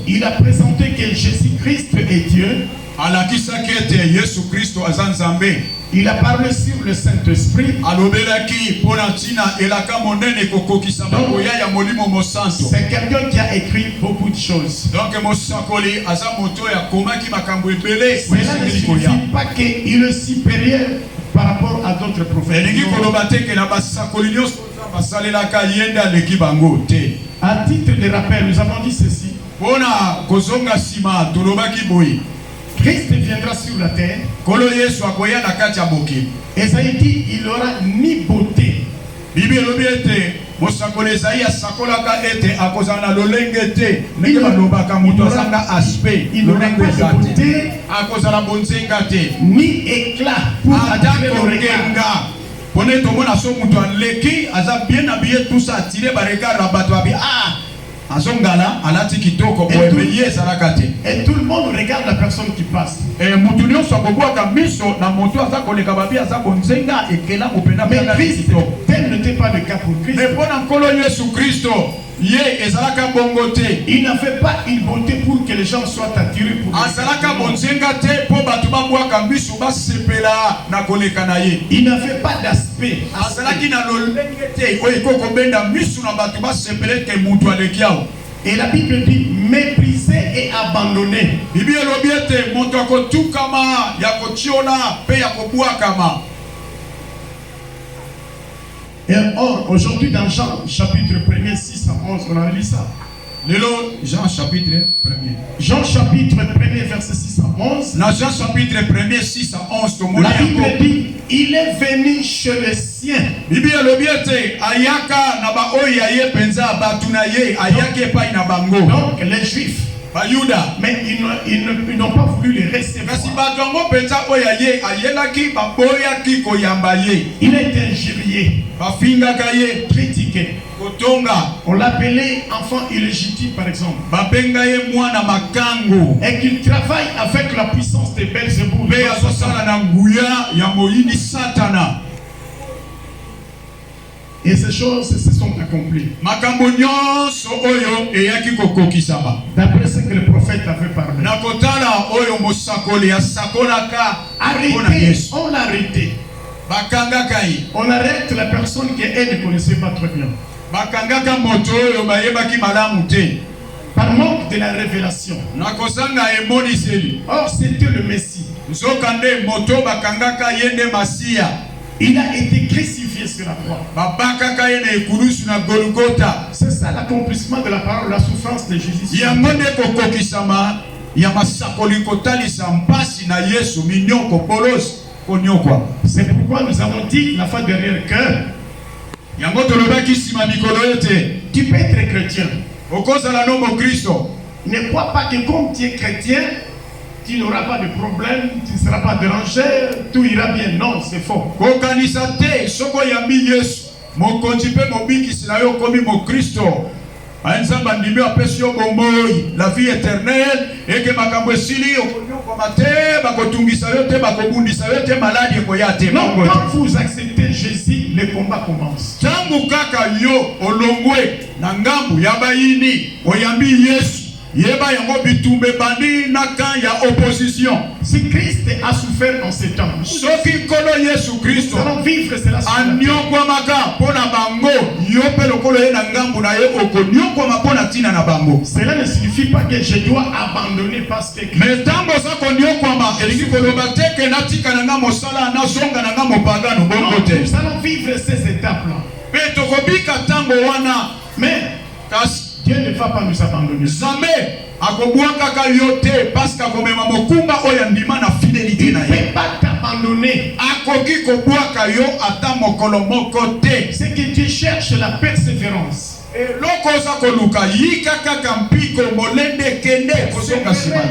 Il a présenté que Jésus-Christ est Dieu. Il a parlé sur le Saint-Esprit. C'est quelqu'un qui a écrit beaucoup de choses. Cela ne signifie pas qu'il est supérieur par rapport à d'autres prophètes. À titre de rappel, nous avons dit ceci. Christ viendra sur la terre. Et ça a dit, il n'aura ni beauté. Il n'aura pas de beauté, ni éclat pour attirer le regard. Et tout le monde regarde la personne qui passe. Mais Christ, tel n'était pas le cas pour Christ. Il n'a fait pas une beauté pour que les gens soient attirés pour lui. Il n'a fait pas d'aspect. Et la Bible dit mépriser et abandonner. Et or, aujourd'hui dans Jean chapitre 1er, 6 à 11, on a lu ça. Jean chapitre 1er. Jean chapitre 1er, verset 6 à 11. Jean chapitre 1er, 6 à 11. La Bible dit, il est venu chez les siens. Donc les Juifs. Mais ils n'ont pas voulu les recevoir. Il est injurié, critiqué. On l'appelait enfant illégitime par exemple. Et qu'il travaille avec la puissance de Belzéboul. Et ces choses se sont accomplies. D'après ce que le prophète avait parlé. Arrêtez, on l'a arrêté. On arrête la personne qu'elle ne connaissait pas très bien. Par manque de la révélation. Or c'était le Messie. Il a été crucifié sur la croix. C'est ça l'accomplissement de la parole, la souffrance de Jésus. C'est pourquoi nous avons dit la foi derrière cœur. Tu peux être chrétien. Ne crois pas que comme tu es chrétien, tu n'auras pas de problème, tu ne seras pas dérangé, tout ira bien. Non, c'est faux. La vie éternelle et que ma non, quand vous acceptez Jésus, le combat commence. Si Christ a souffert en ces temps, nous allons vivre cela sur la terre. Cela ne signifie pas que je dois abandonner parce que nous allons vivre ces étapes-là. Mais Dieu ne va pas nous abandonner. Il ne peut pas t'abandonner. C'est que tu cherches la persévérance.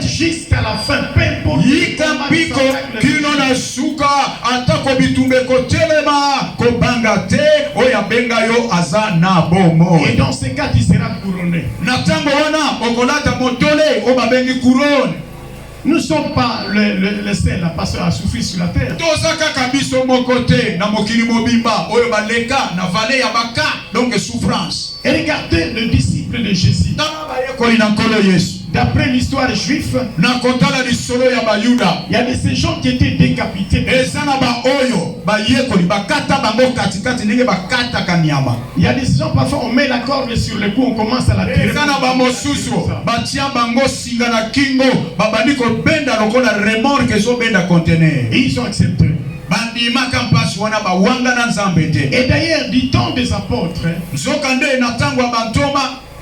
Jusqu'à la fin, et dans ce cas, tu seras couronné. Nous ne sommes pas les seuls à souffrir sur la terre. Et regardez le disciple disciples de Jésus. D'après l'histoire juive, il y avait ces gens qui étaient décapités. Il y a des gens, parfois on met la corde sur le cou, on commence à la tirer. Et ils ont accepté. Et d'ailleurs, du temps des apôtres,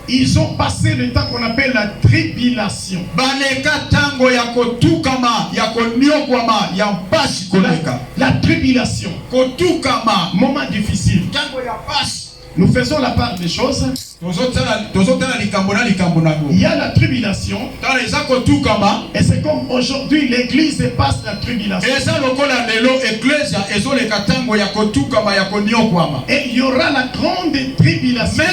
ils ont passé le temps qu'on appelle la tribulation. La tribulation. Moment difficile. Nous faisons la part des choses. Il y a la tribulation. Et c'est comme aujourd'hui l'église passe la tribulation. Et il y aura la grande tribulation.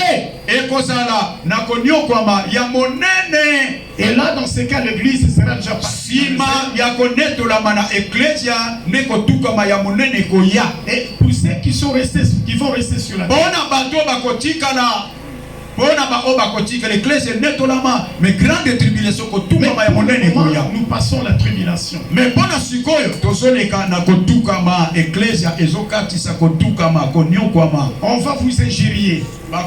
Et là, dans ce cas, l'église sera déjà partie. Et pour ceux qui sont restés, qui vont rester sur la terre, nous passons la tribulation. On va vous injurier. On va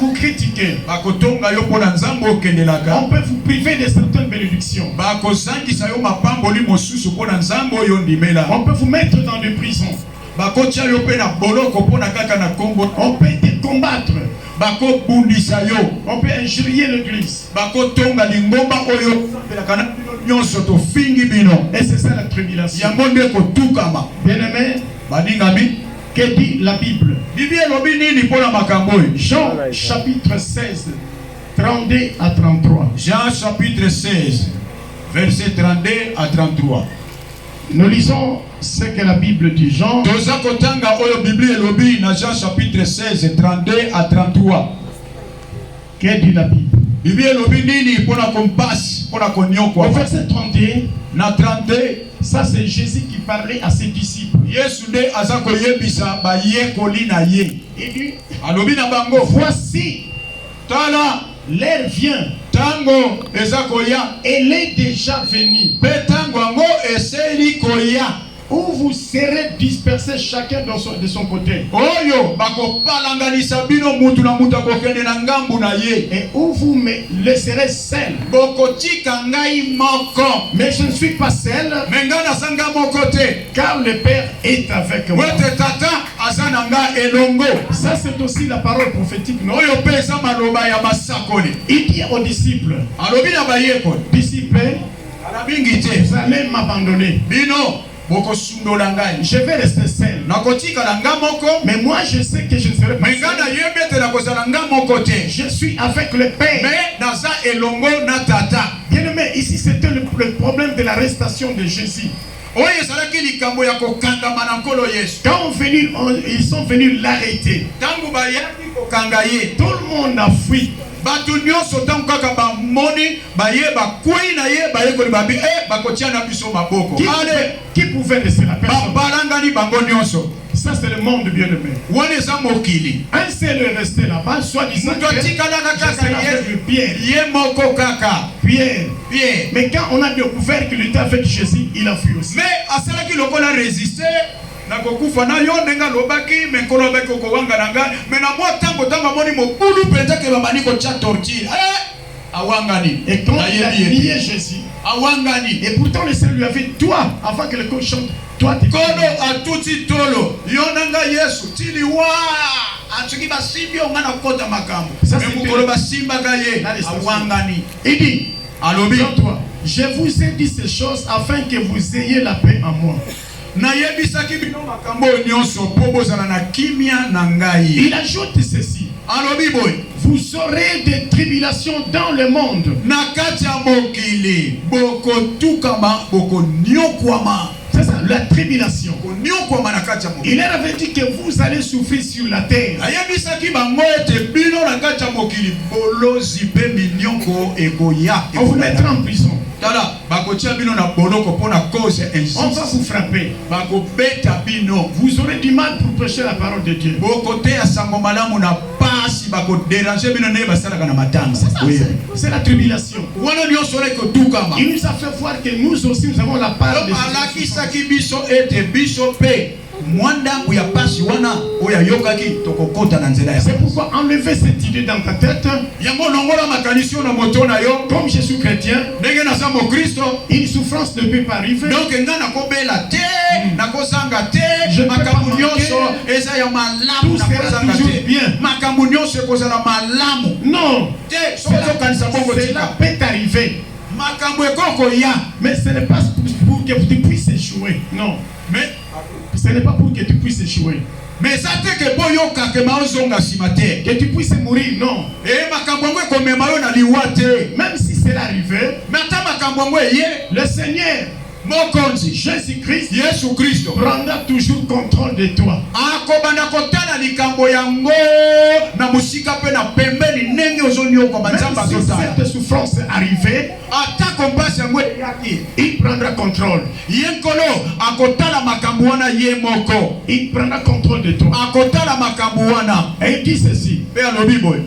vous critiquer. On peut vous priver de certaines bénédictions. On peut vous mettre dans des prisons. On peut te combattre. On peut injurier l'église. Et c'est ça la tribulation. Bien-aimé, que dit la Bible? Jean chapitre 16, 32 à 33. Jean chapitre 16, verset 32 à 33. Nous lisons ce que la Bible dit. Jean chapitre 16, 32 à 33. Que dit la Bible? Au verset 31, ça c'est Jésus qui parlait à ses disciples. Il dit, voici, l'heure vient. Elle est déjà venue. Où vous serez dispersés chacun de son côté. Et où vous me laisserez seul. Mais je ne suis pas seul, car le Père est avec moi. Ça c'est aussi la parole prophétique. Non? Il dit aux disciples, disciples, vous allez m'abandonner. Je vais rester seul. Mais moi je sais que je ne serai pas seul. Je suis avec le Père. Bien aimé, ici c'était le problème de l'arrestation de Jésus. Quand ils sont venus l'arrêter, tout le monde a fui. Qui pouvait laisser la personne? Ça c'est le monde bien-aimé. Un seul est resté là-bas, soit disant que Pierre. Mais quand on a découvert qu'il était avec Jésus, il a fui aussi. Mais à cela qu'il a résisté, na kokufa na yo ndenga lobaki menkolo beko ko wanga nanga mais na moi tango moni mo bulu penza ke babani ko cha torture awangani. Et quand il a nié Jésus, awangani, et pourtant le Seigneur lui avait toi avant que le coq chante, toi tu kono atuti tolo yo nanga Yesu tili wa atsuki basimbi ongana kota makambo mais mukolo basimba gaye awangani. Il dit alobi toi, je vous ai dit ces choses afin que vous ayez la paix en moi. Il ajoute ceci. Vous aurez des tribulations dans le monde. C'est ça, la tribulation. Il leur avait dit que vous allez souffrir sur la terre. On vous mettra en prison. On va vous frapper. Vous aurez du mal pour prêcher la parole de Dieu. pasi bako déranger bino ne basala kana matanga. C'est la tribulation. Wana nyo sole ko tukama. Il nous a fait voir que nous aussi nous avons la part de alakisa ki biso ete biso pe mwanda ya pasi wana oya yokaki tokokota na nzela ya. C'est pourquoi enlever cette idée dans ta tête. Yango longola makanisi na moto na yo Comme je suis chrétien, ndenge na sa mo Kristo une souffrance ne peut pas arriver. donc nga na kobela te na kozanga te Je peux makambo pas nyonso manquer. eza ya malamu Tout na sera kozanga toujours te bien. makambo nyonso ekozala malamu Non, te sozo kanisa bongo cela tika peut arriver. makambo ekoko ya Mais ce n'est pas pour que tu puisses échouer. Non. mais Ce n'est pas pour que tu puisses échouer. mais ça te ke boyoka ke maozonga sima te Que tu puisses mourir, non. e makambo yango ekomema yo na liwa te Même si c'est arrivé, mais ata makambo yango eye le Seigneur, mokonzi Jésus-Christ, Yesu Kristo prendra toujours contrôle de toi. akobanda kotala likambo yango na musika pe na pembeni ndenge ozonioka Même banzamba si azotala cette souffrance est arrivée, atako mpasi yango eyaki il prendra contrôle. ye nkolo akotala makambo wana ye moko Il prendra contrôle de toi. akotala makambo wana Et il dit ceci. mpe alobi boye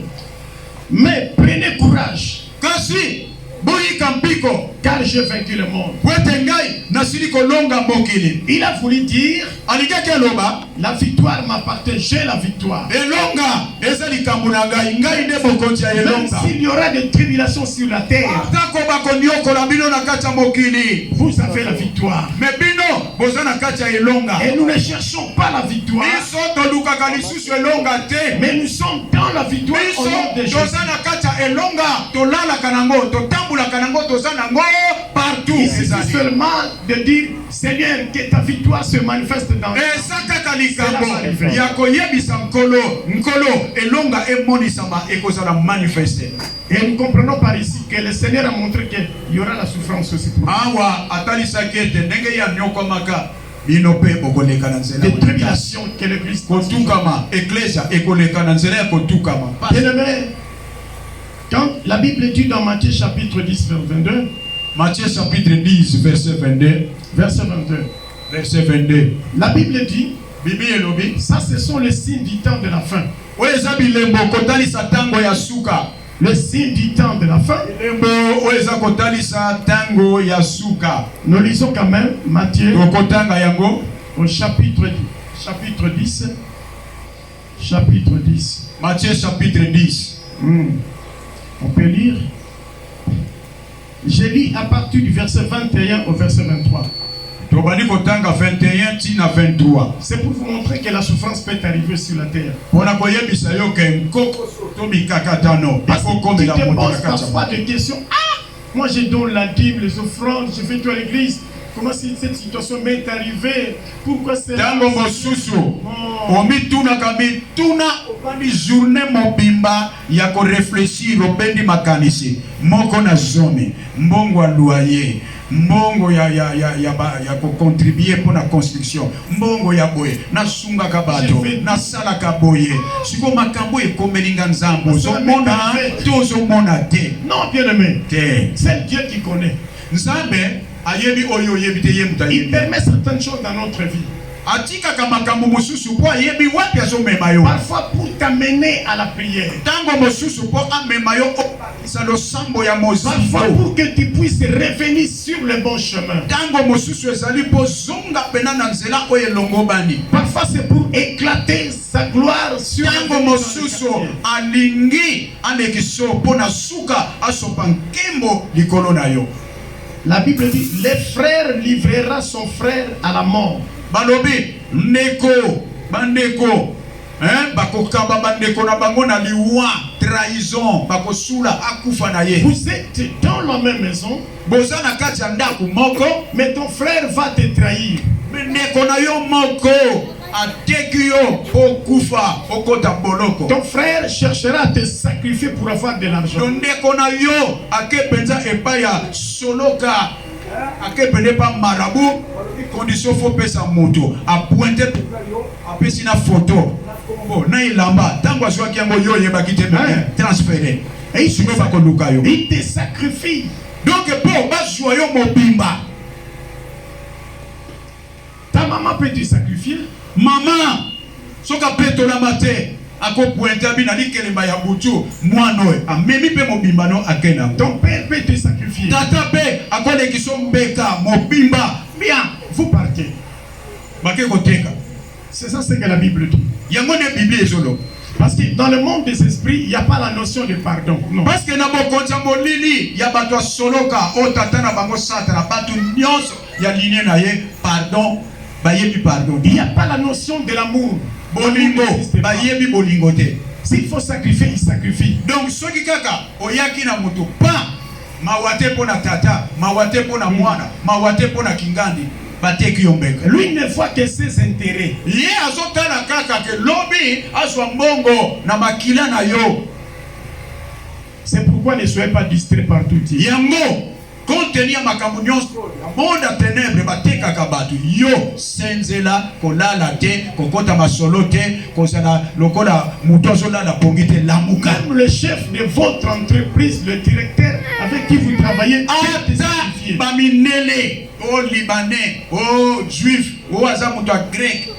Mais prenez courage, kasi boyika mpiko car j'ai vaincu le monde. po ete ngai nasili kolonga mokili. Il a voulu dire, alingaki aloba la victoire m'appartient, j'ai la victoire. elonga eza likambo na ngai ngai nde mokonzi ya Même elonga s'il y aura des tribulations sur la terre, atako bakoniokola bino na kati ya mokili vous avez la victoire. me bino boza na kati ya elonga Et nous ne cherchons pas la victoire, biso tolukaka lisusu elonga te mais nous sommes dans la victoire au biso nom de Jésus. toza na kati ya elonga tolalaka nango totambulaka nango toza nango partout. Il suffit seulement de dire, Seigneur, que ta victoire se manifeste dans eza kaka likambo C'est la ya koyebisa nkolo elonga emonisama ekozala manifeste. Et nous comprenons par ici que le Seigneur a montré qu'il y aura la souffrance aussi pour nous. awa atalisaki ete ndenge ya nyokomaka bino mpe bokoleka na nzela Des tribulations que l'Église kotukama eklesia ekoleka na nzela ya kotukama. Bien-aimé, quand la Bible dit dans Matthieu chapitre 10, verset 22, Matthieu chapitre 10 verset 22 verset 22, verset 22 la Bible dit, bibi elobi ça ce sont les signes du temps de la fin. oyo eza bilembo kotalisa ntango ya suka. Le signe du temps de la fin. bilembo oyo eza kotalisa ntango ya suka. Nous lisons quand même Matthieu tokotanga yango au chapitre 10. Chapitre 10. Matthieu chapitre 10. On peut lire. Je lis à partir du verset 21 au verset 23. tobandi kotanga 21 tina 23. C'est pour vous montrer que la souffrance peut arriver sur la terre. mpona koyebisa yo ke nkoko to mikakatano Parce que tu ekokomela te moto na poses kati ya parfois des questions. Ah, moi je donne la dîme, les offrandes, je fais tout à l'église. Comment cette situation m'est arrivée? Pourquoi c'est là? ntango mosusu omitunaka mituna obandi journée mobimba ya koreflechir obendi makanisi moko na zomi mbongo ya loyer mbongo ya kocontribue mpona construction mbongo ya boye nasungaka bato nasalaka boye siko makambo ekomelinga nzambo ozomona to ozomona te. Non, bien-aimé, te c'est Dieu qui connaît. nzambe ayebi oyo oyebi te ye mutu Il ayebi permet certaines choses dans notre vie. atikaka makambo mosusu mpo ayebi wapi azomema yo Parfois pour t'amener à la prière. ntango mosusu mpo amema yo obakisa losambo ya Parfois mozindo pour que tu puisses revenir sur le bon chemin. ntango mosusu ezali mpo zonga pena na nzela oyo elongo bani Parfois c'est pour éclater sa gloire sur ntango mosusu alingi alekisa yo mpo na suka asopa nkembo likolo na yo. La Bible dit, les frères livrera son frère à la mort. balobi ndeko bandeko bakokaba bandeko na bango na liwa trahison bakosula akufa na ye. Vous êtes dans la même maison, boza na kati ya ndako moko mais ton frère va te trahir. ndeko na yo moko ateki yo okufa okota boloko. Ton frère cherchera à te sacrifier pour avoir de l'argent. ndeko na yo akepenza epai ya soloka akepende pa marabu condition fo pesa moto apointe apesi na photo bon na ilamba tango azwaki yango yo yebaki te transféré Et il te sacrifie. donc pour bazwa yo mobimba. Ta maman peut te sacrifier. Maman soka petolama te ako pointa bina likelemba ya butu mwano amemi pe mobimba no akena. Ton père peut te sacrifier. Tata pe akole kiso mbeka mobimba. Bien, vous partez. Bake koteka. C'est ça ce que la Bible dit. Yango ne Bible ezolo. Parce que dans le monde des esprits, il n'y a pas la notion de pardon. Non. Parce que na bokonza molili ya bato soloka o tata na bango sata na bato nyonso ya linie na ye pardon bayebi pardon. Il n'y a pas la notion de l'amour. Bolingo bayebi bolingo te. S'il faut sacrifier, il sacrifie. Donc soki kaka oyaki na moto pa mawate pona tata, mawate pona mwana, mawate pona kingandi. Lui ne voit que ses intérêts. Ye azotala kaka ke lobi azwa mbongo na makila na yo. C'est pourquoi ne soyez pas distrait par tout. Yango contenir makambo nyonso monde a ténèbres bateka kabatu yo senzela kolala te kokota masolo te kozala lokola mutozo la pongite lamuka. Même le chef de votre entreprise, le directeur avec qui vous travaillez, baminele o libanais, o juif, o azamuto grec,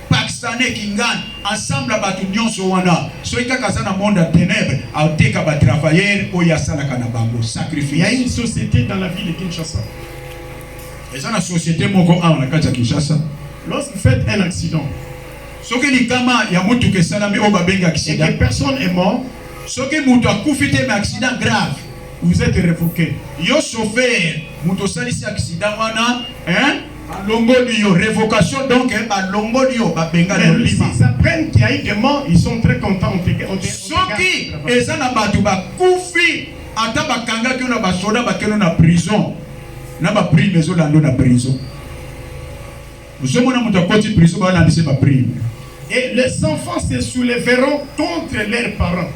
pakistanais kingan, ensemble batu nyonso wana. So ikaka sana monde à ténèbres, a teka ba travailleurs o yasala kana bango sacrifice. Il y a une société dans la ville de Kinshasa. Et ça la société moko en la kata Kinshasa. Lorsque vous faites un accident, so que likama ya mutu ke salami o babenga accident et que personne est mort, so que mutu akufite mais accident grave, vous êtes révoqué. Yo chauffeur, mutu salisi accident wana, hein? Longo dio révocation donc longo dio babenga no lima. S'ils apprennent qu'il y a eu des morts, ils sont très contents. Soki ezana batu bakufi ata bakanga ki na basoda bakeno na prison. Na ba prime ezolando na prison. Vous mona mutu akoti prison ba landise ba prime. Et les enfants se soulèveront contre leurs parents.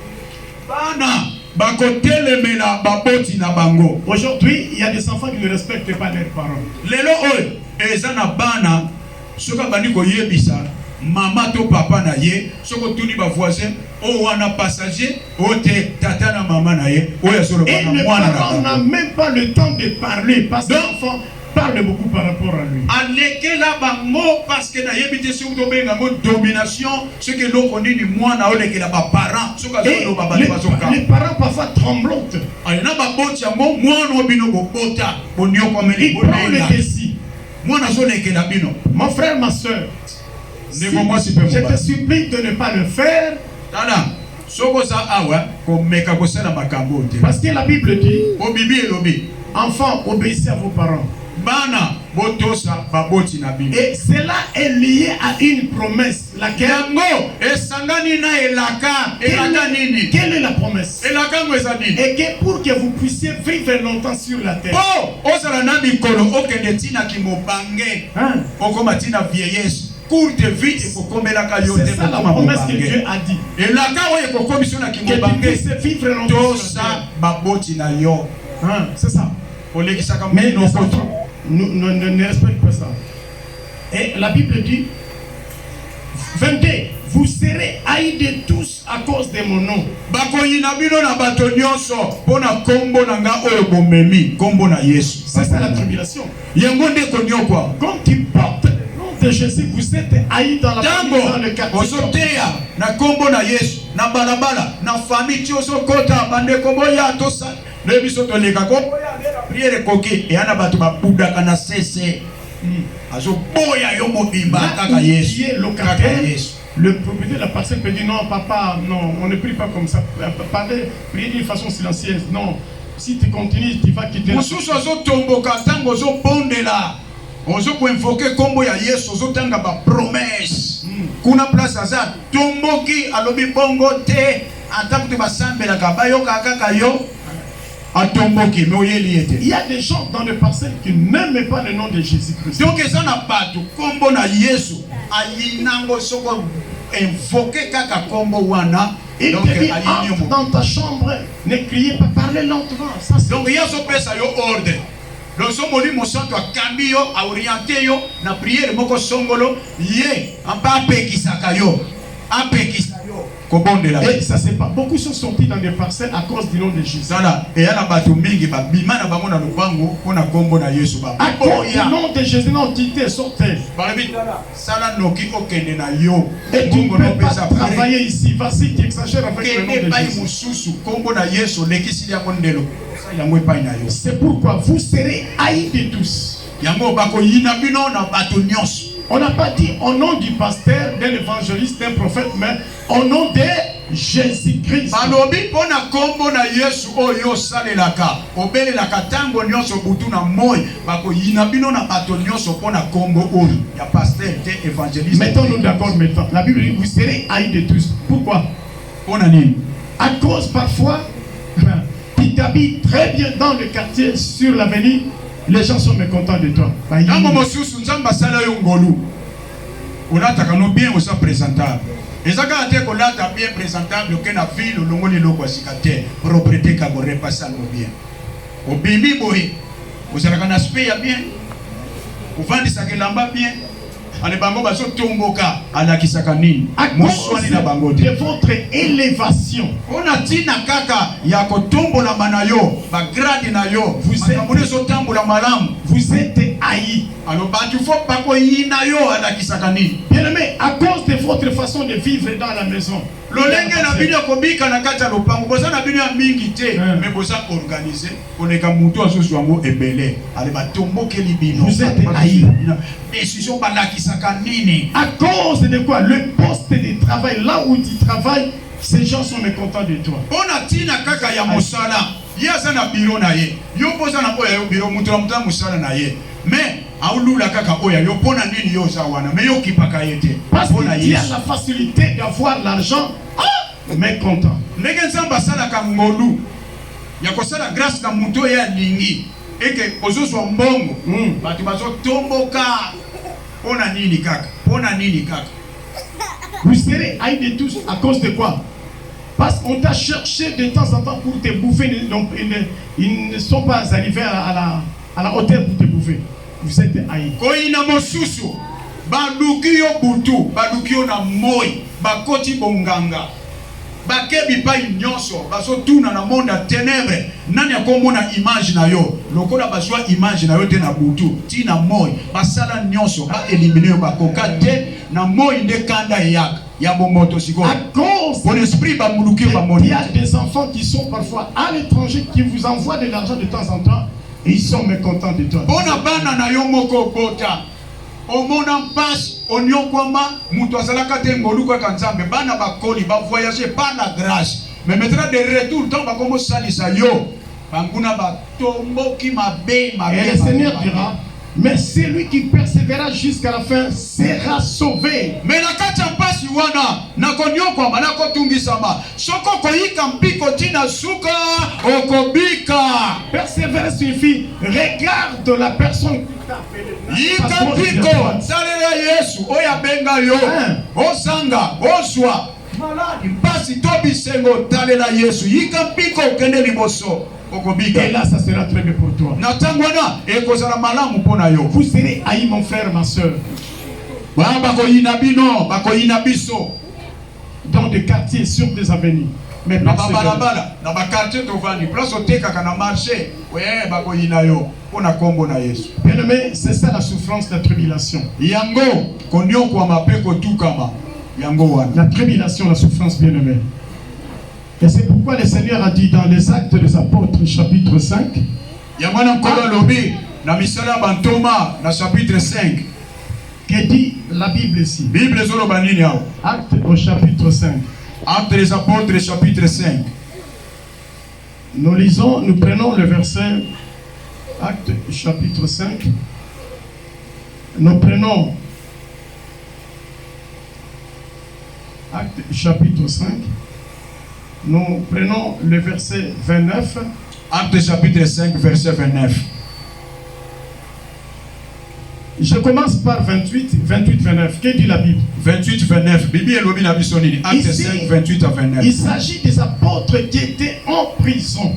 Bana bakotelemela baboti na bango. Aujourd'hui, il y a des enfants qui ne respectent pas leurs parents. Lelo oyo ezana bana soka bani ko yebisa mama to papa na ye soko tuni ba voisin o wana passager o te tata na mama na ye o ya solo bana mwana na. On n'a même pas le temps de parler parce que l'enfant parle beaucoup par rapport à lui. Alekela bango parce que na yebite sur to benga mo domination ce que l'on connaît ni mwana o lekela ba parents soka solo baba bazoka. Les parents parfois tremblotent. Ayina ba boti yango mwana obino bobota bonio komeli bonela. Le décide. Mon frère, ma soeur, je te supplie de ne pas le faire. Parce que la Bible dit, enfants, obéissez à vos parents. Et cela est lié à une promesse. Laquelle? Quelle est la promesse? Et que pour que vous puissiez vivre longtemps sur la terre. Courte vie, il faut comme la caillou. C'est ça la promesse que Dieu a dit. Et la caillou, il faut comme ça qui me puisse vivre longtemps sur la terre. C'est ça. Mais ne respecte pas ça. Et la Bible dit 22, vous serez haïs de tous à cause de mon nom. C'est ça la tribulation. Comme tu portes le nom de Jésus, vous êtes haïs dans la famille, dans le quartier. Le propriétaire de la personne peut dire non, papa, non, on ne prie pas comme ça. Priez d'une façon silencieuse. Non, si tu continues, tu vas quitter. Ozo ko invoquer kombo ya Yesu ozo tanga ba promesse kuna place aza tomboki alobi bongo te atakuti basambela kabayo kaka yo atomboki mais oyeli ete. Il y a des gens dans les parcelles qui n'aiment pas le nom de Jésus-Christ. Donc ça n'a pas tout kombo na Yesu ayinango soko invoquer kaka kombo wana. Il te dit entre dans ta chambre, ne criez pas, parlez lentement. Ça, donc il y a ce pesa yo ordre. Donc son molimo santo akambi yo a orienté yo na prière moko songolo ye amba apekisaka yo apekisa yo Et ça c'est pas. Beaucoup sont sortis dans des parcelles à cause du nom de Jésus. À cause du nom de Jésus, l'entité sortait. Et tu ne peux pas travailler ici. Vas-y, tu exagères avec le nom de Jésus. C'est pourquoi vous serez haïs de tous. On n'a pas dit au nom du pasteur, d'un évangéliste, d'un prophète, mais au nom de Jésus-Christ. Mettons-nous d'accord maintenant. La Bible dit vous serez haïs de tous. Pourquoi? À cause parfois, tu t'habilles très bien dans le quartier, sur l'avenue. Les gens sont mécontents de toi. Bien présentable. Et ça quand tu es bien présentable, que la ville ou l'ongoli loko sikate, propriété kabore pas bien. Au bimi boy, vous avez un aspect bien. Vous vendez ça que lamba bien. Ale bango baso tomboka ala kisaka nini. Muswani na bango de votre élévation. Ona tina kaka ya kotombola manayo, ba grade na yo. Vous êtes haïs. Alors tu faut pas ko yina yo ala kisaka nini. Bien aimé, à cause de votre façon de vivre dans la maison. Lolenge na bino kobika na kata lopango boza na bino ya mingi te mais boza organiser oneka mutu azosu yango ebele ale batomboke libino. Vous êtes haïs. Décision balakisaka nini. À cause de quoi? Le poste de travail, là où tu travailles, ces gens sont mécontents de toi. On a tina kaka ya mosala. Yaza na biro na ye. Yo poza na oya yo biro mutu na musala na ye. Mais aulula kaka oya yo pona nini yo zawana mais yo kipaka yete. Parce qu'il y a la facilité d'avoir l'argent. Mécontent. Negen samba sala ka ngolu. Ya kosala grâce na mutu ya lingi. Et que ozoso mbongo. Bati bazo tomboka. Pona nini kaka. Pona nini kaka. Vous serez haïs de tous à cause de quoi? Parce qu'on t'a cherché de temps en temps pour te bouffer. Donc ils ne sont pas arrivés à la hauteur pour te bouffer. Vous êtes haïs. Koina mosusu. Baduki yo butu. Baduki yo na moi. Bakoti bonganga. Bakebi pa nyonso. Baso tuna na monde ténèbres. Nani akomona image na yo. Lokola baswa image na yo te na butu. Ti na moi. Basala nyonso. Ba éliminer bakoka te. Na moi nde kanda yak. Ya momoto siko. À cause bon esprit ba muluki ba il y a des enfants qui sont parfois à l'étranger qui vous envoient de l'argent de temps en temps et ils sont mécontents de toi. Bona bana na yo moko bota. Au monde en passe, on y kwamba mutu asalaka te ngolu kwa kanzambe bana bakoli ba voyager par la grâce. Mais maintenant de retour tant ba komo salisa yo. Banguna ba tomboki mabe. Et le Seigneur dira, mais celui qui persévérera jusqu'à la fin sera sauvé. Mais la kacha pasi wana na konyo kwa na kotungisama. Soko koyika mpiko tina suka okobika. Persévérer signifie regarde la personne qui t'a appelé. Yika mpiko salela Yesu oya benga yo. Osanga oswa. Maladi pasi tobi sengo talela Yesu. Yika mpiko kende liboso. Et là, ça sera très bien pour toi. Vous serez haïs, mon frère, ma soeur. Dans des quartiers, sur des avenues. Mais bien aimé, c'est ça la souffrance de la tribulation. La tribulation, la souffrance, bien aimé. Et c'est pourquoi le Seigneur a dit dans les Actes des Apôtres, chapitre 5. Que dit la Bible ici? Actes au chapitre 5. Actes des Apôtres, chapitre 5. Nous prenons le verset. Actes chapitre 5. Nous prenons Actes chapitre 5. Nous prenons le verset 29. Actes chapitre 5, verset 29. Je commence par 28-29. Que dit la Bible? 28-29. Actes 5, 28 à 29. Il s'agit des apôtres qui étaient en prison.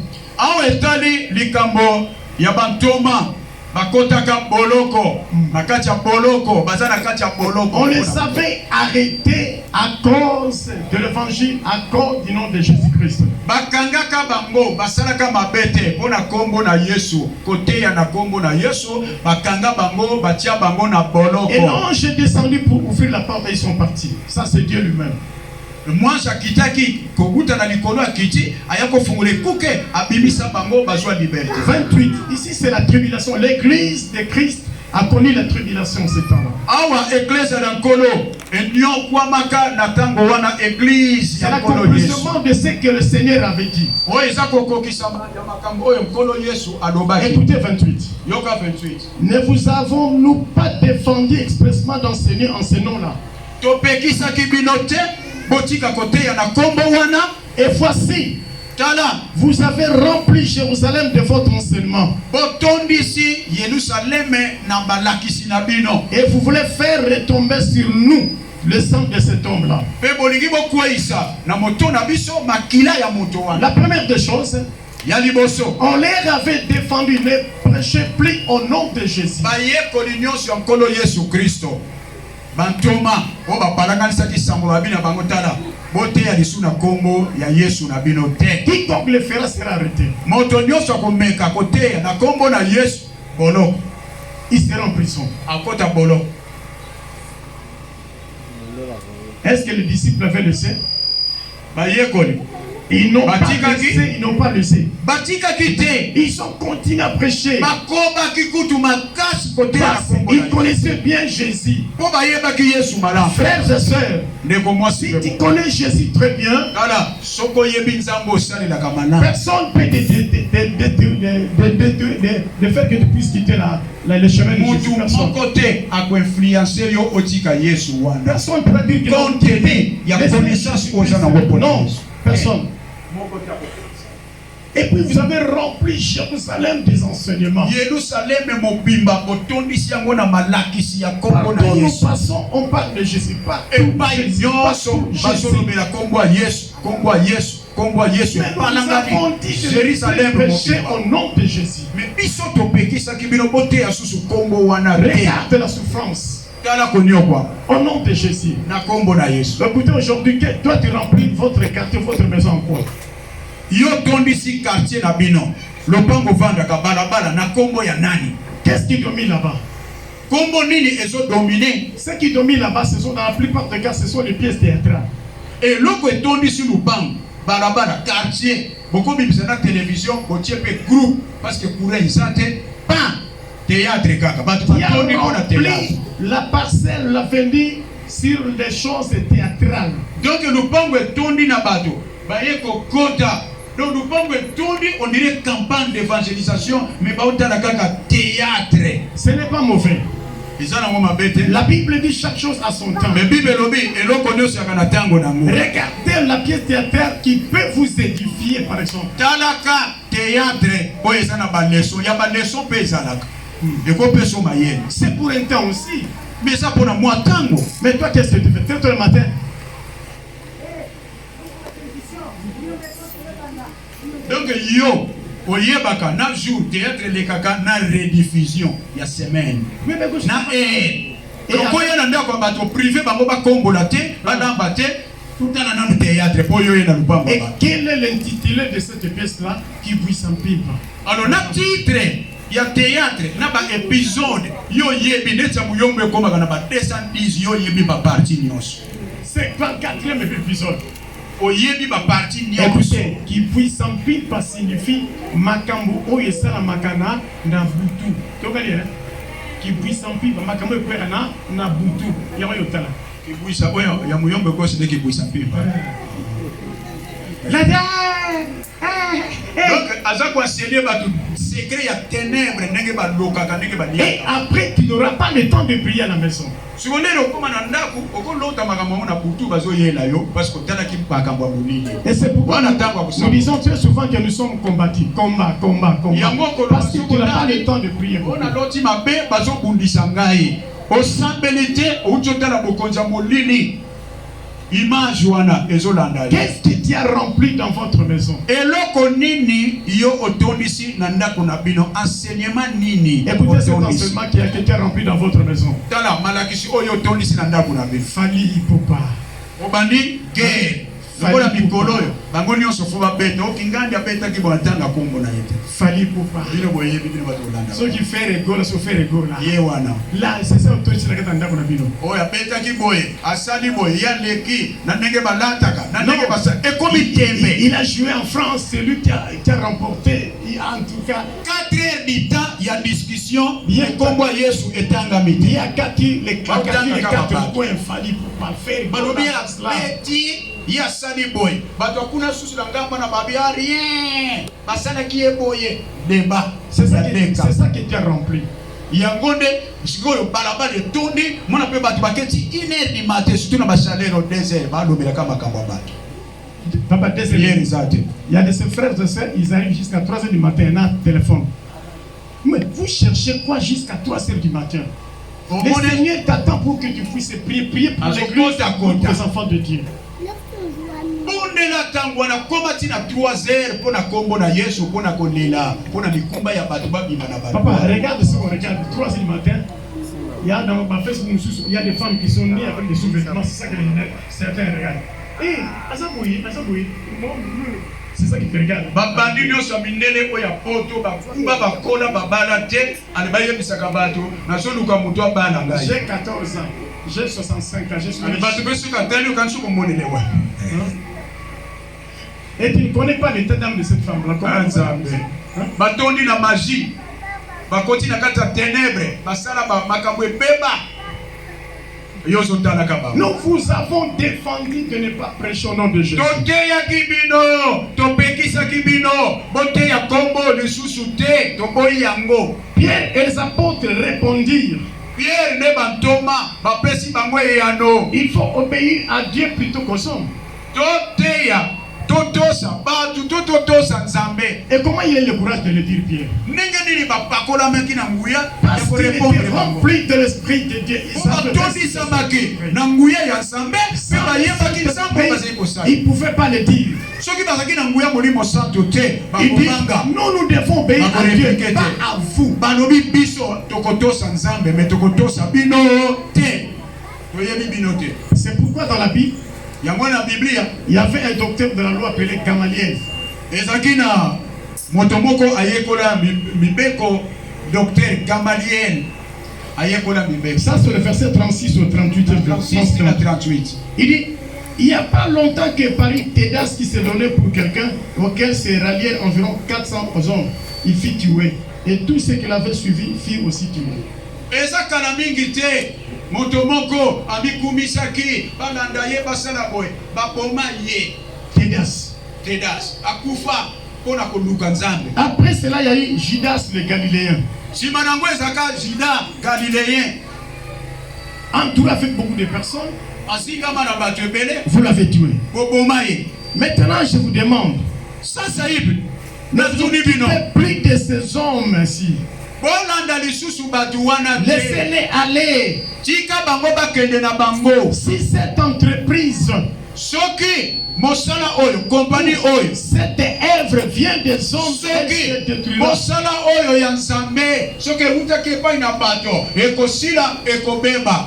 bakotaka boloko nakati ya boloko baza na kati ya boloko. On les avait arrêtés à cause de l'évangile, à cause du nom de Jésus-Christ. Bakangaka bango basalaka mabete pona kombo na Yesu koteya na kombo na Yesu bakanga bango batia bango na boloko. Et l'ange est descendu pour ouvrir la porte et ils sont partis. Ça c'est Dieu lui-même. Moi jakitaki koguta na likolo ya kiti ayako fungule kuke abimisa bango bazwa liberté. 28. Ici c'est la tribulation. L'église de Christ a connu la tribulation ces temps-là. Awa église na nkolo enyo kwa maka na tango wana église c'est ya nkolo Yesu. l'accomplissement de ce que le Seigneur avait dit. Oyo ezako kokisa makambo oyo nkolo Yesu alobaki. Écoutez 28. Yoka 28. Ne vous avons-nous pas défendu expressement d'enseigner en ce nom-là? Topekisaki binote botika koteya na kombo wana. Et voici, Tala vous avez rempli Jérusalem de votre enseignement. botondisi Yerusalem na balakisi na bino. Et vous voulez faire retomber sur nous le sang de cet homme-là. Pe bolingi bokweisa na moto na biso makila ya moto wana. La première des choses, Ya liboso on leur avait défendu, ne prêchez plus au nom de Jésus. baye kolinyoso ya nkolo Yesu Kristo. Bantoma o bapalanganisaki sango babina bango tala boteya lisu na kombo ya Yesu na bino te. Quiconque le fera sera arrêté. Moto nyonso akomeka koteya na kombo na Yesu boloko Il sera en prison. akota boloko. Est-ce que les disciples avaient laissé? Baye koli Ils n'ont pas Batikaki. laissé, ils n'ont pas laissé. batikaki te Ils ont continué à prêcher. bakobaki kutu makasi koteya na Parce kombo na qu'ils Yesu. connaissaient bien Jésus. Po bayebaki Yesu malamu. Frères et sœurs, Ndeko mwasi si pe tu connais Jésus très bien, tala soko oyebi nzambe osalelaka malamu. personne ne peut de faire que tu puisses quitter le chemin de Jésus. Mutu Personne. moko te akoinfluencer yo otika Yesu wana. Personne ne peut dire que Compte tenu ya connaissance oza na wepo na non, Yesu. personne. Et puis vous avez rempli Jérusalem des enseignements. Yerusalem mobimba botondisi yango na malakisi ya kombo na Quand nous Yesu. passons, on parle de Jésus. Pas Epai nyonso bazolobela kombo ya Yesu, kombo ya Yesu, kombo ya Yesu. Mais nous avons dit que Jérusalem nous prêcher mobimba. au nom de Jésus. Mais biso topekisaki bino boteya susu kombo wana te. Regarde la souffrance. Tala konyokwa Au nom de Jésus. na kombo na Yesu. Écoutez, aujourd'hui, toi tu remplis votre quartier, votre maison en quoi? Yo tondisi quartier na bino. Lopango vandaka balabala na kombo ya nani? Qu'est-ce qui domine là-bas? Kombo nini ezo dominer? Ce qui domine là-bas, ce sont dans la plupart des cas, ce sont les pièces théâtrales. Et loko etondisi lupango balabala quartier. Beaucoup bibisa na télévision botie pe groupe parce que courant isate pas théâtre kaka. Batu Qui a batondi ko na théâtre. rempli la parcelle, la vendue sur des choses théâtrales. Donc lupango etondi na bato. Baye ko kota. Donc lupango etondi on dirait campagne d'évangélisation mais baota na kaka théâtre. Ce n'est pas mauvais. Ezana ngoma bete. La Bible dit chaque chose à son temps. Mais Bible lobi eloko nyonso ya na tango na ngo. Regardez la pièce théâtrale qui peut vous édifier, par exemple. Talaka théâtre oyo eza na baleson ya baleson mpe ezalaka ekopeso mayele. C'est pour un temps aussi. Mais eza mpona mwa ntango. Mais toi, qu'est-ce que tu fais? Très tôt le matin. Donc yo oyebaka na jour théâtre elekaka na rediffusion ya semaine na okoya na ndako ya bato privé bango bakombola te badamba te tutana nanu théâtre po yo ye na lupango. Et quel est l'intitulé de cette pièce-là qui vous s'empile? Alors na titre ya théâtre na ba épisode yo yebi neti ya muyombo ekomaka na ba 210 yo yebi ba partie nyonso. C'est 24e épisode. Oyebi ba partie nyonso. Écoutez, qui puisse s'empile pas signifie makambo oyo esala makana na butu. Tokali hein? Qui puisse s'empile makambo ekwera na butu. Ya yo tala. Kibuisa oyo ya muyombo ko sede kibuisa pipa. La Donc aza ko enseigner batu secret ya ténèbres ndenge ba lokaka ndenge ba et liaka. après tu n'auras pas le temps de prier à la maison. Secondaire okoma na ndaku okolota makambo na butu bazo yela yo parce que tala ki makambo molili. Et c'est pourquoi nous disons très souvent que nous sommes combattus. Combat. Parce que tu n'as pas le temps de prier. On a loti mabe bazo bundisa ngai. Osambelite ujota na bokonza molili. image wana ezolanda. Qu'est-ce qui t'y a rempli dans votre maison? Eloko nini yo otondisi na ndako na bino, enseignement nini Écoutez cet enseignement qui a été rempli dans votre maison. Tala malakisi oyo otondisi na ndako na bino. Fali Ipopa. Obandi guerre. Lokola mikolo yo bango nyonso fo babeta okingandi abeta ki bonatanga kombo na yete. Fali Ipopa. Bino boyebi bino batolanda. Ceux qui fait rigole, so fait rigole là. Ye wana. Là, c'est ça autorisé la ndako na bino. Oyo abeta ki boye, asali boye ya leki na ndenge balataka, na ndenge basa ekomi tembe. Il a joué en France, c'est lui qui a remporté en tout cas 4 heures du temps il y a discussion, bien kombo Yesu etanga miti. Il y a les 4 points fali pour faire balobi beti ya sali boy bato akuna susu la ngamba na babi rien basana ki eboye débat. C'est ça qui était rempli. Yangonde sikoyo balaba de tondi mona pe bato baketi 1 heure du matin surtout na basalero 2 heures balobela kama kamba bato. Papa, il y a de ses frères et sœurs, ils arrivent jusqu'à 3 heures du matin, il y a un téléphone. Mais vous cherchez quoi jusqu'à 3 heures du matin? Le Seigneur t'attend pour que tu puisses prier pour l'église, pour les enfants de Dieu. Bondela tangwana komati na 3 heures pour na kombo na Yesu pour na kolela pour na mikumba ya bato babima na bato. Papa, regarde ce qu'on regarde, 3 heures du matin. Il y a dans ma Facebook, il y a des femmes qui sont nées avec des sous-vêtements, c'est ça que certains regardent. Eh, Asaboui, c'est ça qui te regarde. Babandi nyonso mindele oya poto bakumba bakola babala te alibaye bisaka bato na soluka muto abana ngai. J'ai 14 ans, j'ai 65 ans, j'ai suis bato besu katali kan suko monele wa. Et tu ne connais pas l'état d'âme de cette femme là, comment batondi na magie bakoti na kata ténèbres basala ba makambo ebeba. Nous vous avons défendu de ne pas prêcher au nom de Jésus. Pierre et les apôtres répondirent. Il faut obéir à Dieu plutôt qu'aux hommes. Et comment il a eu le courage de le dire, Pierre? Parce qu'il était rempli de l'esprit de Dieu. Il ne pouvait pas le dire. Il dit, nous devons obéir à Dieu, pas à vous. C'est pourquoi dans la Bible, il y avait un docteur de la loi appelé Gamaliel. Ezakina motomoko ayekola mibeko docteur Gamaliel ayekola mibeko. Ça c'est le verset 36 au 38. 38. Il dit, il n'y a pas longtemps que Paris Tédas qui s'est donné pour quelqu'un auquel se rallièrent environ 400 hommes. Il fit tuer. Et tous ceux qui l'avaient suivi firent aussi tuer. Ezakana mingi te. Motomoko amikumisaki balandaye basala boy baboma ye Tédas akufa pona koluka nzambe. Après cela il y a eu Judas le Galiléen. Simanango ezaka Judas Galiléen entouré avec beaucoup de personnes. Asinga mana bato ebele vous l'avez tué. Boboma ye. Maintenant je vous demande ça saïb na tuni bino plus de ces hommes ici. Laissez-les aller. Si cette entreprise, cette œuvre vient des hommes, elle se détruira.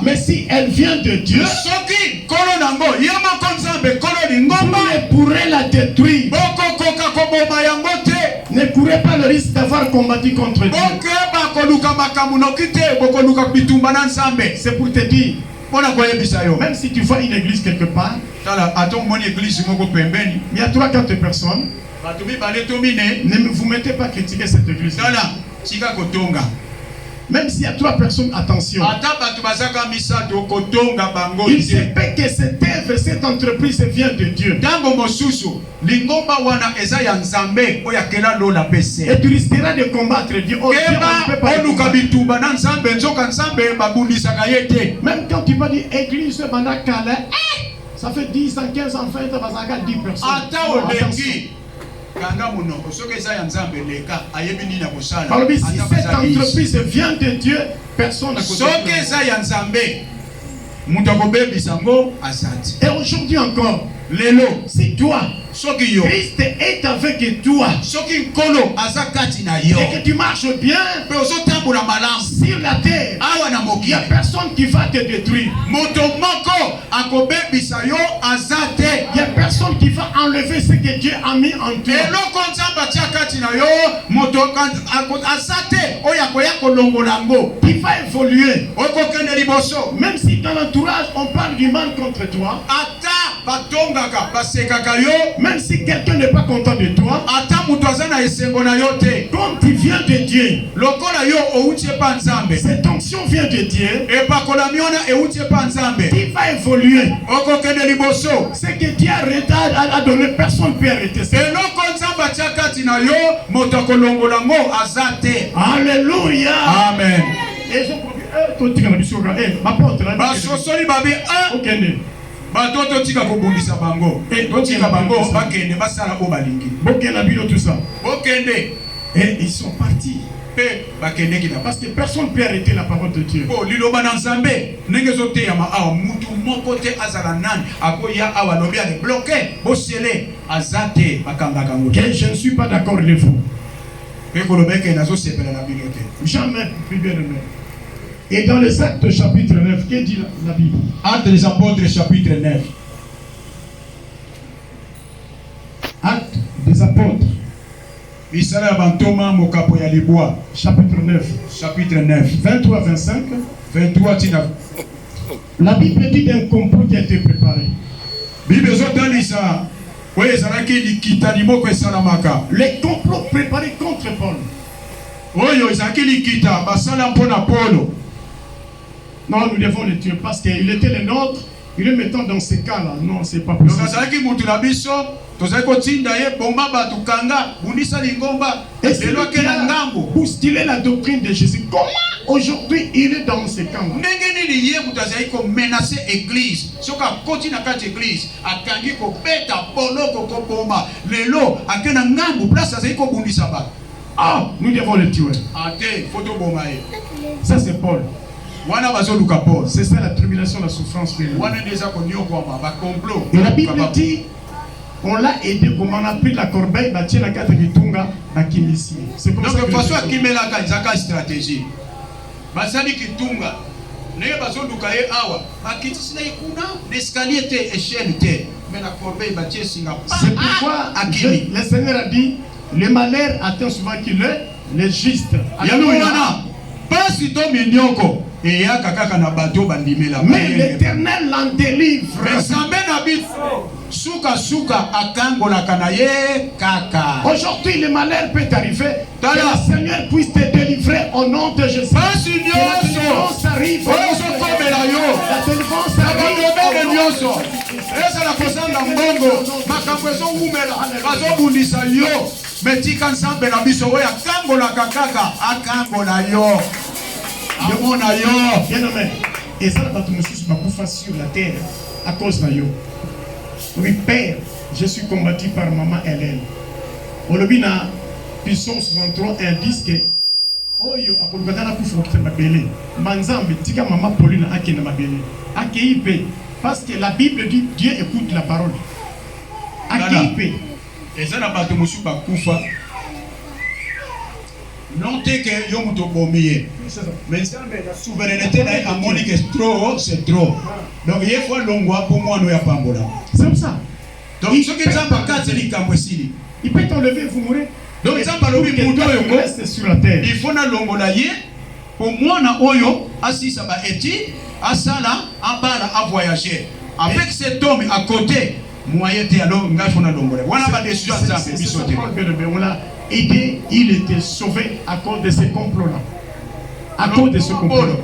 Mais si elle vient de Dieu, vous ne pourrez la détruire. Ne courez pas le risque d'avoir combattu contre Dieu. C'est pour te dire, même si tu vois une église quelque part, il y a 3-4 personnes, ne vous mettez pas à critiquer cette église. Même s'il y a 3 personnes, attention. Il se peut que cette œuvre, cette entreprise vient de Dieu. Et tu risqueras de combattre Dieu. Oh, Dieu ne peut pas même quand tu vas dire église, ça fait 10 ans, 15 ans, 20 ans, 10 personnes. Alors, si cette entreprise vient de Dieu, personne ne peut. Et aujourd'hui encore, si toi, Christ est avec toi, et que tu marches bien sur la terre, il n'y a personne qui va te détruire. Il n'y a personne qui va enlever ce que Dieu a mis en toi. Qui va évoluer. Même si dans l'entourage on parle du mal contre toi, même si quelqu'un n'est pas content de toi, comme tu viens de Dieu, cette onction vient de Dieu, qui va évoluer. Ce que Dieu a donné, personne ne peut arrêter ça. Alléluia. Amen. Et je ma porte là. Batoto tika kobundisa bango. Tika bango bakende basala o balingi. Bokena bino tout ça. Bokende. Et ils sont partis. Parce que personne ne peut arrêter la parole de Dieu. Oh, liloba na Nzambe, ndenge zote ya ma mutu moko te azala nani akoya awa lobi ale bloqué bosele azate bakanga kango. Je ne suis pas d'accord avec vous. Pe kolobeke nazo sepela na bilote. Jamais plus bien aimé. Et dans les Actes chapitre 9, qu'est dit la Bible? Actes des Apôtres chapitre 9. Actes des Apôtres. Chapitre 9. Chapitre 9. 23-25. 23 tina. La Bible dit d'un complot qui a été préparé. Bible zotanisa. Oui, zaraki likita limoko esalamaka. Les complots préparés contre Paul. Oyo ezaki likita basala mpona Paulo. Non, nous devons le tuer parce qu'il était le nôtre. Il est maintenant dans ces cas-là. Non, c'est pas possible. Et c'est lui qui a bousculé la doctrine de Jésus. Comment aujourd'hui il est dans ces camps? Ah, nous devons le tuer. Ça c'est Paul. C'est ça la tribulation, la souffrance. Et la Bible dit, on l'a aidé, comme on a pris la corbeille, la carte du Tunga, c'est comme ça que stratégie. C'est pourquoi le Seigneur a dit, le malheur atteint souvent qui le juste. Alléluia. Mais l'Éternel l'en délivre. Aujourd'hui, le malheur peut arriver. Que le Seigneur puisse te délivrer au nom de Jésus. La délivrance arrive. La délivrance arrive. Metika Nzambe na biso oyo akangola kaka akangola yo. Amona yo. Bien-aimé. Et ça va te me sur la terre à cause de yo. Oui, Père, je suis combattu par maman Hélène. Olobina Puissance 63 indice que oyo akolobana ku fokite mabele. Manzambe tika maman Pauline akena mabele. Akeipe parce que la Bible dit Dieu écoute la parole. Akeipe. Et ça n'a pas de monsieur Bakoufa. Non, t'es que yo muto bomiye. Mais ça, la souveraineté à Monique est trop, c'est trop. Donc il faut l'ongwa pour moi nous y a pas mbola. C'est comme ça. Donc ce qui est ça pas quatre les camboisili. Il peut t'enlever, vous mourrez. Donc ça pas lobi muto yo reste sur la terre. Il faut na longola yé pour moi na oyo assisa ba eti asala abala à voyager. Avec cet homme à côté. On l'a aidé, il était sauvé à cause de ces complots-là. À cause de ce complot.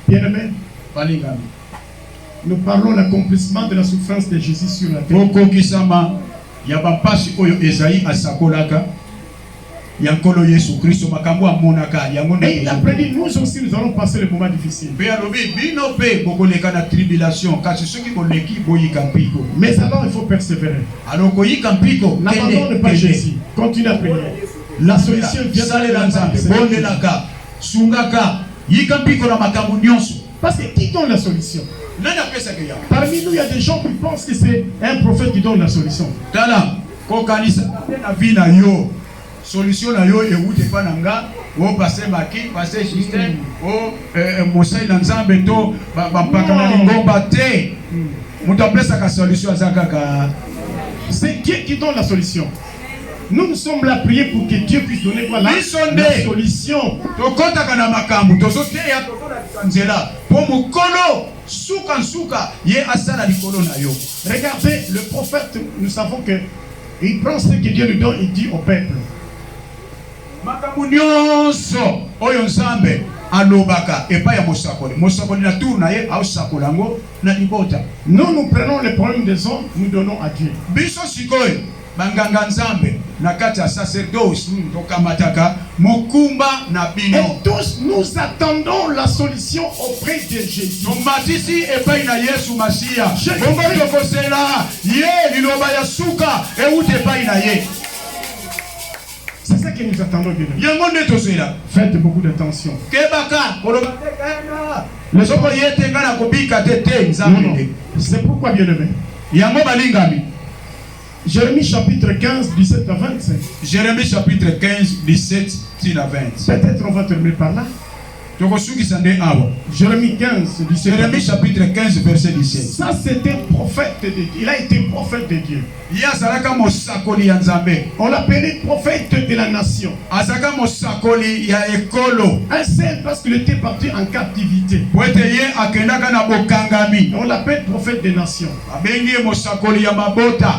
Bien-aimé, nous parlons de l'accomplissement de la souffrance de Jésus sur la terre. Et il a prédit, nous aussi nous allons passer le moment difficile. Mais alors il faut persévérer. N'abandonne pas Jésus. Continue à prier. La solution vient de la Nzambe. Bondelaka, sungaka, yikampiko na makambo nyonso. Parce que qui donne la solution? Parmi nous, il y a des gens qui pensent que c'est un prophète qui donne la solution. Tala, kokanisa na vie na yo. Solution na yo eute pa nanga, o passer maki, passer système, o mosai na Nzambe to ba mpaka na lingomba te. Mutu apesa ka solution azakaka. C'est Dieu qui donne la solution. Nous sommes là à prier pour que Dieu puisse donner quoi la solution. Regardez, le prophète, nous savons que il prend ce que Dieu lui donne, il dit au peuple. Nous prenons les problèmes des hommes, nous donnons à Dieu. Banganga Nzambe na kati ya sacerdoce tokamataka mokumba na bino. Et tous nous attendons la solution auprès de Jésus. Tomatisi epai na Yesu Masia. Bongo tokosela ye liloba ya suka eute epai na ye. C'est ça que nous attendons de nous. Yango nde tosela. Faites beaucoup d'attention. Kebaka koloba tekana. Le soko yete ngana kobika tete Nzambe. C'est pourquoi bien aimé. Yango balingami. Jérémie chapitre 15, 17 à 25. Jérémie chapitre 15, 17 à 20. Peut-être on va terminer par là. Jérémie 15, 17. Jérémie chapitre 15, verset 17. Ça c'était prophète de Dieu. Il a été prophète de Dieu. On l'appelait prophète de la nation. Un seul parce qu'il était parti en captivité. On l'appelle prophète des nations.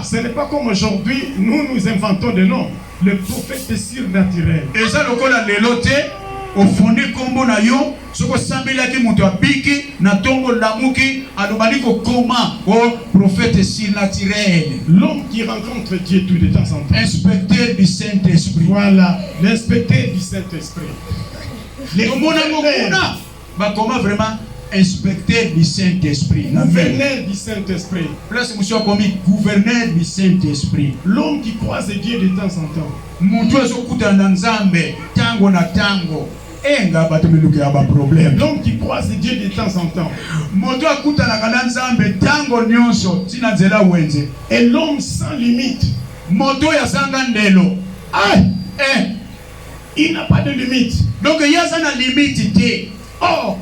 Ce n'est pas comme aujourd'hui, nous inventons des noms. Le prophète est surnaturel. Au fond de kombo na yo soko sambela ki muto abiki na tongo lamuki alobali ko koma au prophète surnaturel, l'homme qui rencontre Dieu tout de temps en temps, inspecteur du Saint-Esprit. Voilà, l'inspecteur du Saint-Esprit. Les mona ba comment vraiment inspecteur du Saint-Esprit, gouverneur du Saint-Esprit. Place monsieur commis gouverneur du Saint-Esprit, l'homme qui croise Dieu de temps en temps. Mutu azokuta na Nzambe tango na tango. Enga batumiluke aba problème. L'homme qui croise Dieu de temps en temps. Moto akuta na kana Nzambe tango nyonso tina nzela wenze. Et l'homme sans limite. Moto ya sanga ndelo. Il n'a pas de limite. Donc il y a ça na limite te. Or,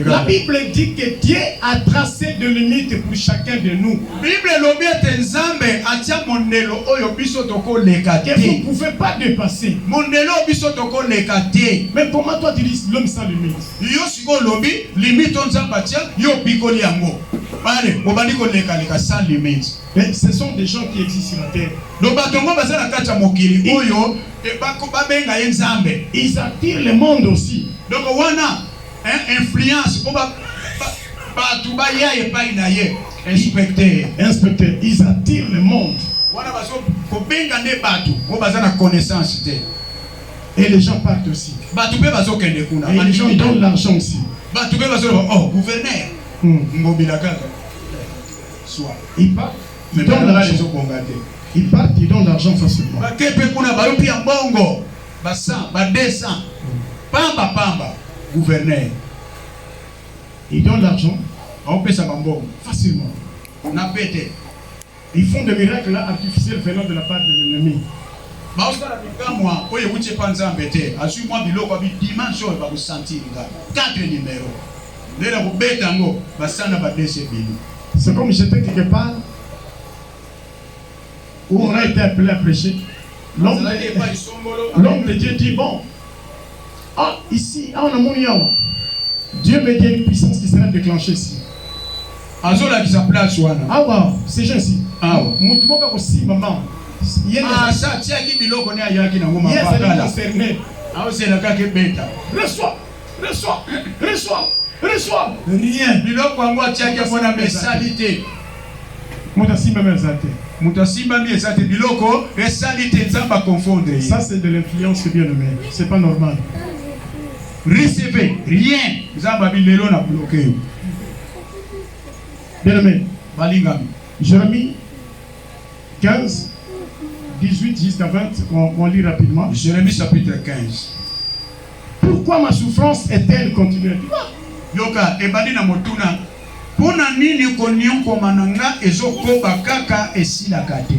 la Bible dit que Dieu a tracé de limites pour chacun de nous. Que vous ne pouvez pas dépasser. Mais comment toi tu dis l'homme sans limite? Mais ce sont des gens qui existent sur la terre. Ils attirent le monde aussi. Donc influence inspecteur, ils attirent le monde. Et les gens partent aussi. Et les gens donnent l'argent aussi. Oh, gouverneur. Ils partent, ils donnent l'argent. Ils partent, ils donnent l'argent facilement. Gouverneur. Ils donnent l'argent facilement. Ils font des miracles là, artificiels venant de la part de l'ennemi. C'est comme j'étais quelque part où on a été appelé à prêcher. L'homme de Dieu dit bon. Ah, ici, on a mon yawa. Dieu me dit une puissance qui sera déclenchée ici. Ah, wow, ces gens-ci. Ah, Moutumoka aussi, maman. Ça, tiens, qui biloko ne ayaki na ngoma bakala. Reçois, reçois, reçois, reçois. Rien. Biloko yango tiaki mona mesalité. Mutasimba mezate. Mutasimba mezate biloko resalité nzamba confondre. Ça c'est de l'influence bien aimé. C'est pas normal. Recevez rien. Nzamba bilelo na bloqué. Bien aimé. Balingami. Jérémie 15 18 jusqu'à 20, on lit rapidement. Jérémie chapitre 15. Pourquoi ma souffrance est-elle continuelle? Yoka, ebandi na motuna. Pona nini konyonko mananga ezokoba kaka esilaka te.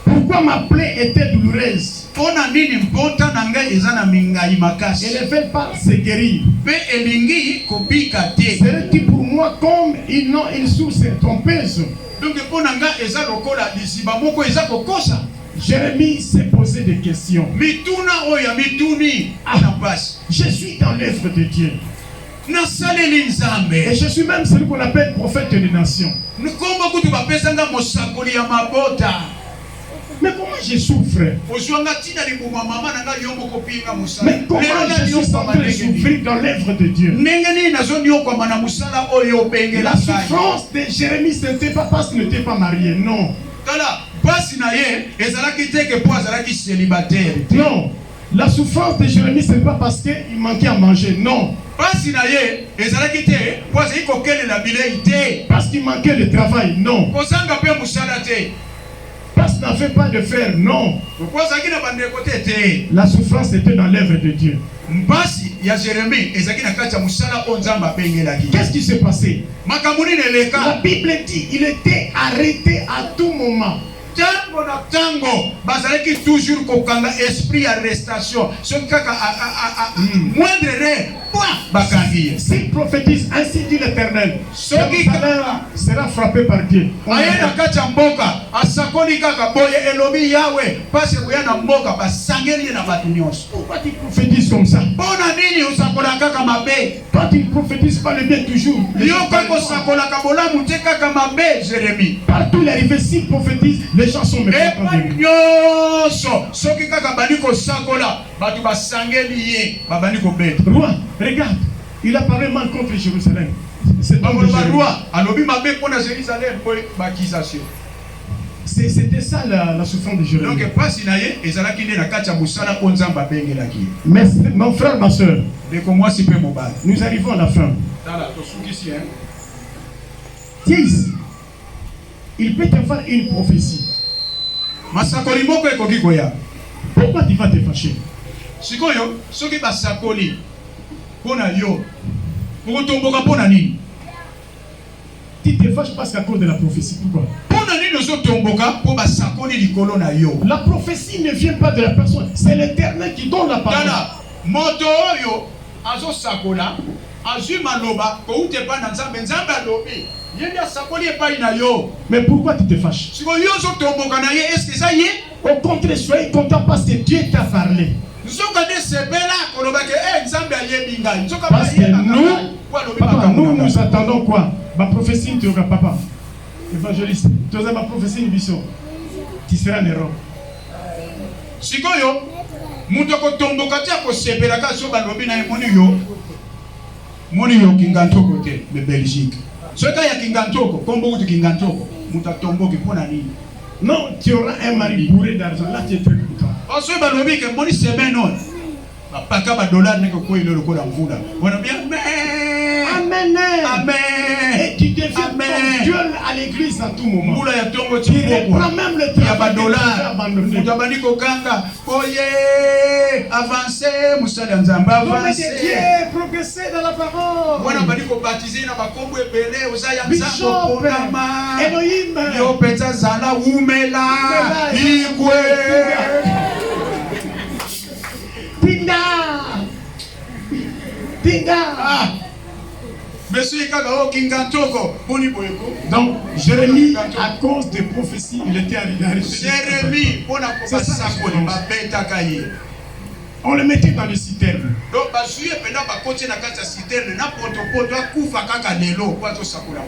Pourquoi ma plaie était douloureuse? Pona nini mpota nanga ezana mingai makasi. Elle ne veut pas se guérir. Pe elingi kobika te. Serait-il pour moi comme une source trompeuse? Donc pona nga eza lokola lisiba moko eza kokosa. Jérémie s'est posé des questions. Mituna oya mituni ana basi. Je suis dans l'œuvre de Dieu. Nasaleli nzambe. Et je suis même celui qu'on appelle prophète des nations. Nkombo kutu bapesanga mosakoli ya mabota. Mais comment je souffre? Mais comment je suis en train de souffrir dans l'œuvre de Dieu? La souffrance de Jérémie, ce n'était pas parce qu'il n'était pas marié, non. Non. La souffrance de Jérémie, ce n'est pas parce qu'il manquait à manger, non. Parce qu'il manquait de travail, non. Parce qu'il n'avait pas de frère, non. La souffrance était dans l'œuvre de Dieu. Qu'est-ce qui s'est passé? La Bible dit qu'il était arrêté à tout moment. Tango na tango bazalaki toujours kokanga esprit arrestation ce kaka moindre point bakangi. S'il prophétise ainsi dit l'Éternel, Jérusalem sera frappé par Dieu. Ayena kacha mboka asakoli kaka boye elobi yawe parce que yana mboka basangeli na batu nyonso. Pourquoi tu prophétises comme ça? Bona nini usakola kaka mabe? Toi tu ne prophétises pas le bien toujours. Yo kako sakola kabola mute kaka mabe Jérémie. Partout il arrive, s'il prophétise, les gens sont mécontents de lui. Roi, regarde, il a parlé mal contre Jérusalem. C'était ça la souffrance de Jérusalem. Mais mon frère, ma soeur, nous arrivons à la fin. Tiens ici. Il peut te faire une prophétie. Pourquoi tu vas te fâcher? Tu te fâches parce qu'à cause de la prophétie. Pourquoi? La prophétie ne vient pas de la personne. C'est l'Éternel qui donne la parole. Mais pourquoi tu te fâches? Au contraire, soyez content parce que Dieu t'a parlé. Parce que nous attendons quoi? Ma prophétie, tu auras papa. Évangéliste, tu auras ma prophétie, une vision. Tu seras un héros. Moni yo kingantoko te de Belgique. Soka ya kingantoko, kombo uti kingantoko, mutatomboki pona nini? Non, tu auras un mari bourré d'argent, là tu es très content. Parce que balobi ke moni semaine on. Ba paka ba dollar neko ko ile loko la mvula. Wana bien amen. Amen. Et tu deviens ton Dieu à l'église à tout moment. Mvula ya tongo tu reprends même le travail. Ya ba dollar. Mutabani ko kanga. Oye, avancer, musala nzamba avancer. Dieu progresser dans la parole. Wana bani ko baptiser na ba kombo ebele osaya nzambo konama. Elohim. Yo peta zala umela. Igwe. Tinga. Donc, Jérémie, à cause des prophéties, il était arrivé. Jérémie, on le mettait dans les citernes.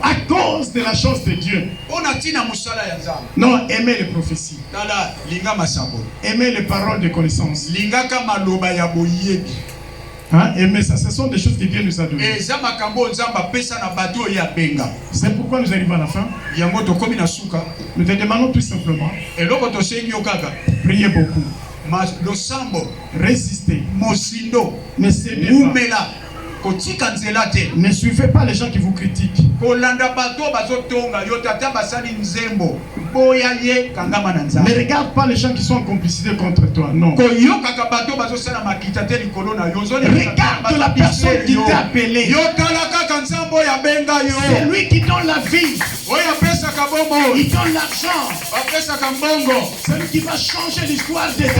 À cause de la chance de Dieu. Non, aimez les prophéties. Aimez les paroles de connaissance. Hein? Aimer ça, ce sont des choses que Dieu nous a données. C'est pourquoi nous arrivons à la fin. Nous te demandons tout simplement. Priez beaucoup. Résistez. Ne cédez pas. Ne suivez pas les gens qui vous critiquent. Ne regarde pas les gens qui sont en complicité contre toi. Non. Regarde la personne qui t'a appelé. C'est lui qui donne la vie. Il donne l'argent. C'est lui qui va changer l'histoire de ta vie.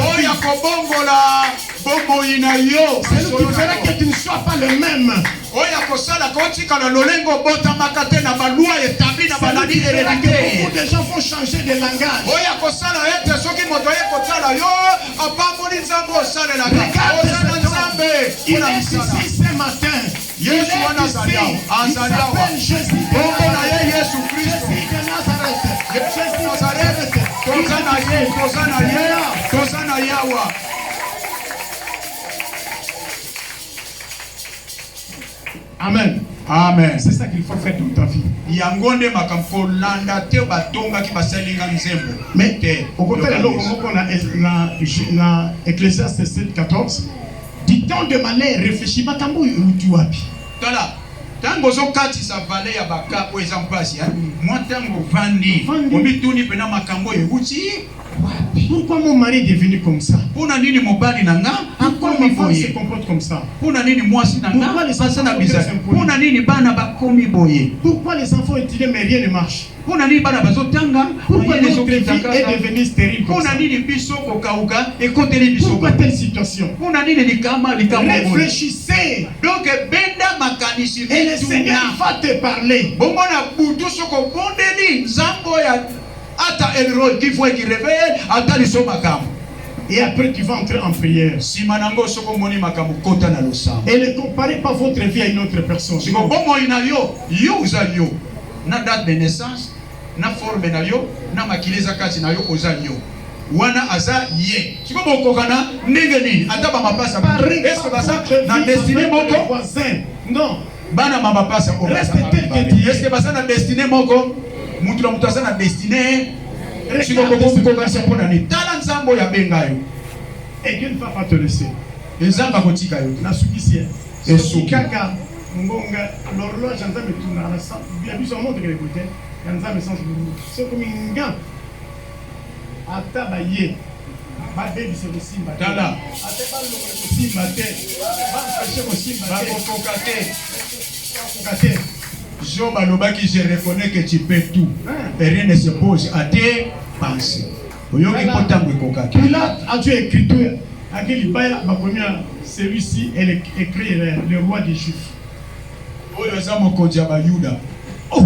C'est lui qui fera que tu ne sois pas le même. C'est lui qui fera que beaucoup de gens vont changer de langage. Regarde, il est ici ce matin. Il est ici. Il s'appelle Jésus de Nazareth. Jésus de Nazareth. Amen. Amen. C'est ça qu'il faut faire dans ta vie. Mais au contraire, dans Ecclésiaste 7:14, du temps de malheur, réfléchis pas quand tu wapi. Tango zokati sa vale ya baka po ezampasi moi tango vandi omituni pena makambo euti. Pourquoi mon mari est devenu comme ça? Pourquoi nini mobali nanga? Pourquoi ma femme se comporte comme ça? Pourquoi nini mwasi nanga? Pourquoi les enfants Pourquoi nini bana bakomi boye? Pourquoi les enfants étudient mais rien ne marche? Pourquoi nini bana bazotanga? Pourquoi notre vie est devenue stérile comme ça? Pourquoi nini biso kokauka ekoteli biso? Pourquoi telle situation? Pourquoi nini likama réfléchissez. Donc benda makanisi et le Seigneur va te parler. Bongo na butu soko bondeli nzambo ya ata elro qui faut qui réveille ata liso makam. Et après tu vas entrer en prière. Simanango soko moni makam kota na losa. Et ne comparez pas votre vie à une autre personne. Siko bongo ina yo uza yo na date de naissance na forme na yo na makileza kati na yo oza yo. Wana aza ye. Siko bokokana ndenge nini ata ba mapasa. Est-ce que ça na destiné moko voisin? Non. Bana mama pasa o reste tel que tu es. Est-ce que basa na destiné moko mutu na mutu asa na destiné siko boko kokasa pona ni tala nzambo ya bengayo et Dieu ne va pas te laisser. Nzamba kotika yo na sukisi et sukaka ngonga l'horloge nzambe tuna na sa bien biso montre que les côtés nzambe sans c'est comme nga ata ba ye ba baby c'est aussi mbata tala ata ba lo aussi mbata ba chercher aussi mbata ba kokate Job alobaki je reconnais que tu peux tout et rien ne se pose à tes pensées. Oyoki potango kokaki. Pilate a dû écrire à quel baya bakomia celui-ci elle écrit le roi des Juifs. Oyo zamo kodja ba Yuda. Oh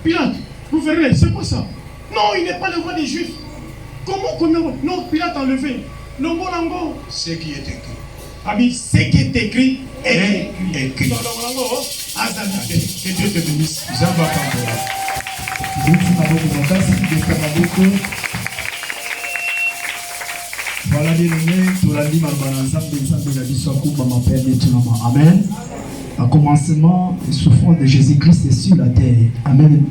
Pilate, gouverneur, c'est quoi ça? Non, il n'est pas le roi des Juifs. Comment non, Pilate a enlevé. Non, bon, ce qui est écrit. Abi, ce qui est écrit est écrit. Que Dieu te bénisse. Voilà bien aimé, tout l'a dit, Amen. À commencement, le souffrance de Jésus-Christ est sur la terre. Amen.